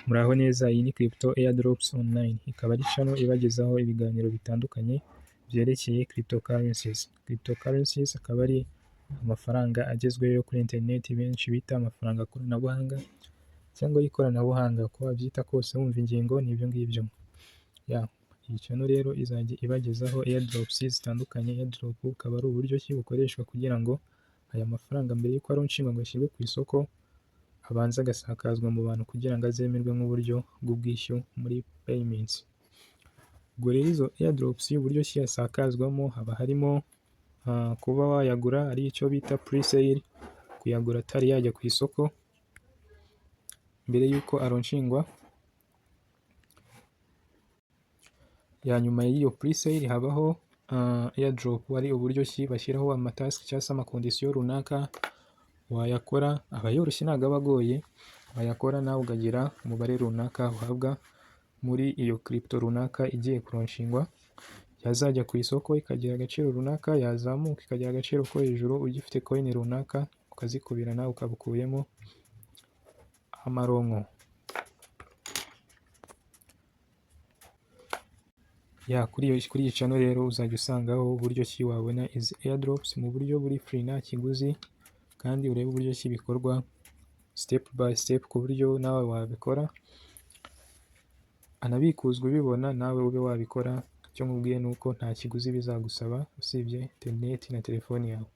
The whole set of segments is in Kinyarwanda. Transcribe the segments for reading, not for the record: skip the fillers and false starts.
Muraho neza, iyi ni Crypto Airdrops Online, ikaba ari channel ibagezaho ibiganiro bitandukanye byerekeye cryptocurrencies. Cryptocurrencies akaba ari amafaranga agezweho kuri internet benshi bita amafaranga koranabuhanga cyangwa y'ikoranabuhanga, uko wabyita kose wumva ingingo ni ibyo ngibyo. Iyi channel rero izajya ibagezaho airdrops zitandukanye. Airdrop ukaba ari uburyo ki bukoreshwa kugira ngo aya mafaranga mbere y'uko aronshinga ngo ashyirwe ku isoko abanza agasakazwa mu bantu kugira ngo azemerwe nk'uburyo bw'ubwishyu muri payments. Ubwo rero izo airdrops uburyo ki yasakazwamo haba harimo kuba wayagura ari icyo bita pre-sale, kuyagura atari yajya ku isoko mbere y'uko aronshingwa. Nyuma y'iyo pre-sale habaho airdrop, ari uburyo ki bashyiraho amatask cyangwa se amakondisiyo runaka wayakora, aba yoroshye ntabwo aba agoye, wayakora nawe ukagira umubare runaka uhabwa muri iyo crypto runaka igiye kuronshingwa, yazajya ku isoko ikagira agaciro runaka, yazamuka ikagira agaciro ko hejuru, ugifite coin runaka ukazikubirana ukaba ukuyemo amaronko. Kuri iyi channel rero uzajya usangaho uburyo ki wabona izi airdrops mu buryo buri free nta kiguzi, kandi urebe uburyo ki bikorwa step by step ku buryo nawe wabikora, anabikuzwa ubibona nawe ube wabikora. Icyo nkubwiye ni uko nta kiguzi bizagusaba usibye internet na telefoni yawe.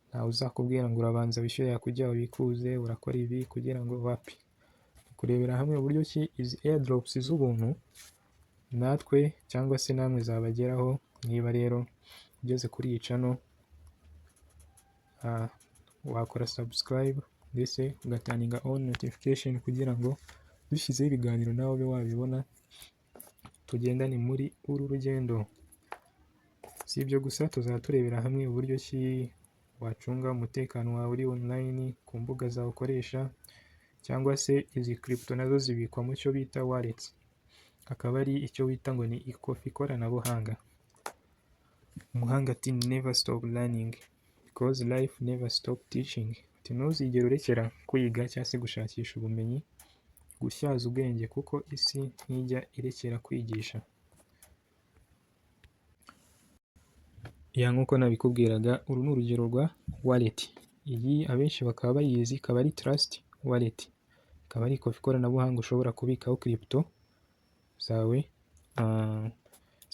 Ntawe uzakubwira ngo urabanza wishyure yakujya wabikuze urakora ibi kugira ngo wapi. Kurebera hamwe uburyo ki izi airdrops z'ubuntu natwe cyangwa se namwe zabageraho. Niba rero ugeze kuri iyi channel wakora subscribe ndetse ugataninga on notification kugira ngo dushyizeho ibiganiro nawe ube wabibona, tugendane muri uru rugendo. Si ibyo gusa, tuzaba turebera hamwe uburyo ki wacunga umutekano wawe uri online ku mbuga zawe ukoresha, cyangwa se izi crypto nazo zibikwa mu cyo bita wallets, akaba ari icyo wita ngo ni ikoranabuhanga. Umuhanga ati never stop learning because life never stop teaching. Ntuzigere urekera kwiga cyangwa se gushakisha ubumenyi, gutyaza ubwenge, kuko isi ntijya irekera kwigisha. Nk'uko nabikubwiraga, uru ni urugero rwa wallet. Iyi abenshi bakaba bayizi, ikaba ari trust wallet, ikaba ari ikoranabuhanga ushobora kubikaho crypto zawe,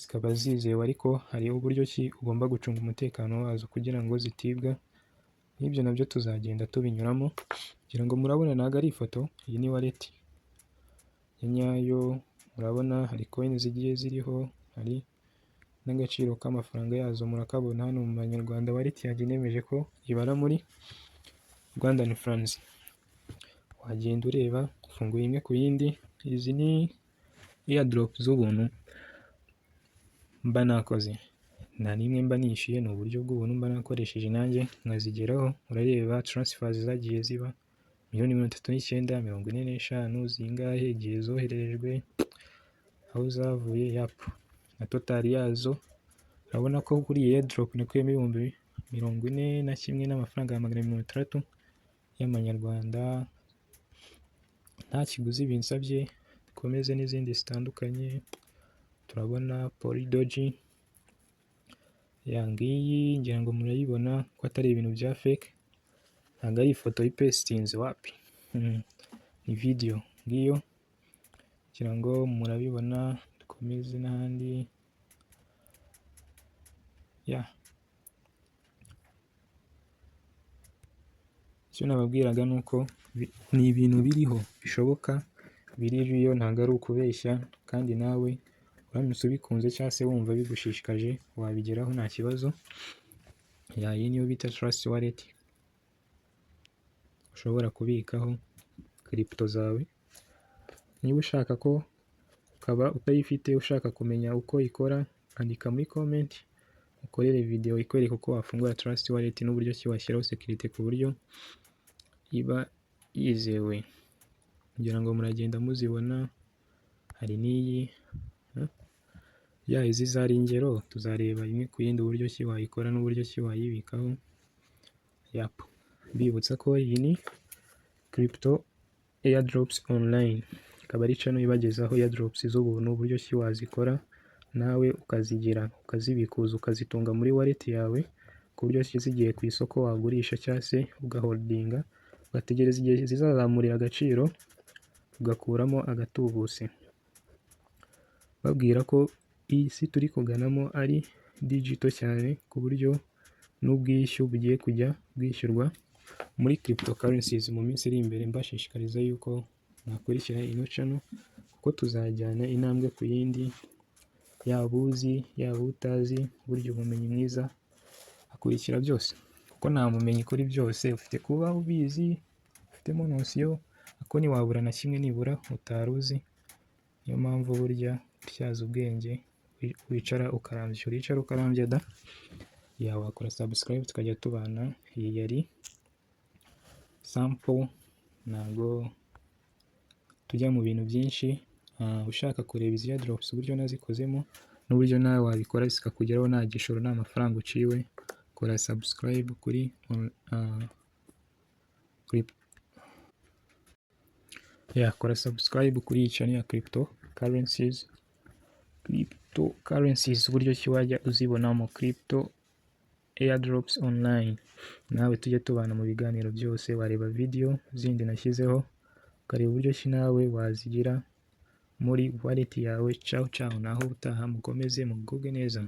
zikaba zizewe, ariko hariho uburyo ki ugomba gucunga umutekano wazo kugira ngo zitibwa. N'ibyo nabyo tuzagenda tubinyuramo kugira ngo murabona ntabwo ari ifoto, iyi ni wallet ya nyayo. Murabona hari coin zigiye ziriho, hari n'agaciro k'amafaranga yazo murakabona hano mu Banyarwanda. Wallet yanjye nemeje ko ibara muri Rwandan francs. Wagenda ureba ufunguye imwe ku yindi. Izi ni airdrop z'ubuntu mba nakoze, nta n'imwe mba nishyuye, ni uburyo bw'ubuntu mba nakoresheje nanjye nkazigeraho. Urareba transfers zagiye ziba 39,45 zingahe igihe zoherejwe, aho zavuye na total yazo. Urabona ko kuri iyi airdrop nakuyemo 41,000 n'amafaranga 160 y'amanyarwanda, nta kiguzi binsabye. Dukomeze n'izindi zitandukanye. Turabona Polydoji, ngiyi ngira ngo murayibona ko atari ibintu bya fake, ntabwo ari ifoto y'ipestinze wapi, ni video ngiyo, kugira ngo murabibona. Dukomeze n'ahandi. Icyo nababwiraga ni uko ni ibintu biriho bishoboka, biriyo, ntabwo ari ukubeshya, kandi nawe uramutse ubikunze cyangwa se wumva bigushishikaje wabigeraho nta kibazo. Iyi niyo bita trust wallet, ushobora kubikaho crypto zawe. Niba ushaka ko, ukaba utayifite, ushaka kumenya uko ikora, andika muri comment, ukorere video ikwereka uko wafungura trust wallet n'uburyo ki washyiraho security ku buryo iba yizewe. Kugira ngo muragenda muzibona. Hari n'iyi izi zari ingero, tuzareba imwe ku yindi uburyo ki wayikora n'uburyo ki wayibikaho. Mbibutsa ko iyi ni Crypto Airdrops Online. ikaba ari channel ibagezaho airdrops z'ubuntu, uburyo ki wazikora nawe ukazigira, ukazibikuza, ukazitunga muri wallet yawe, ku buryo ki zigiye ku isoko wagurisha cyangwa se ugaholdinga, ugategereza igihe zizazamurira agaciro ugakuramo agatubutse. Babwira ko iyi si turi kuganamo ari digital cyane, ku buryo n'ubwishyu bugiye kujya bwishyurwa muri cryptocurrencies mu minsi iri imbere. Mbashishikariza yuko mwakurikira ino channel kuko tuzajyana intambwe ku yindi, yaba uzi yaba utazi, burya ubumenyi mwiza akurikira byose, kuko nta mumenyi kuri byose, ufite kuba ubizi ufitemo nosiyo, ariko ntiwabura na kimwe nibura utari uzi. Niyo mpamvu burya utyaza ubwenge wicara ukarambya, uricara ukarambya da. Wakora subscribe tukajya tubana. Iyi yari sample, ntabwo tujya mu bintu byinshi. Ushaka kureba izi airdrops uburyo nazikozemo n'uburyo nawe wabikora zikakugeraho nta gishoro nta mafaranga uciwe, kora subscribe kuri kora subscribe kuri iyi channel ya cryptocurrencies, uburyo ki wajya uzibonamo crypto airdrops online. Nawe tujye tubana mu biganiro byose, wareba video zindi nashyizeho ukareba uburyo ki nawe wazigira muri wallet yawe. Ciao ciao, naho utaha, mukomeze mugubwe neza.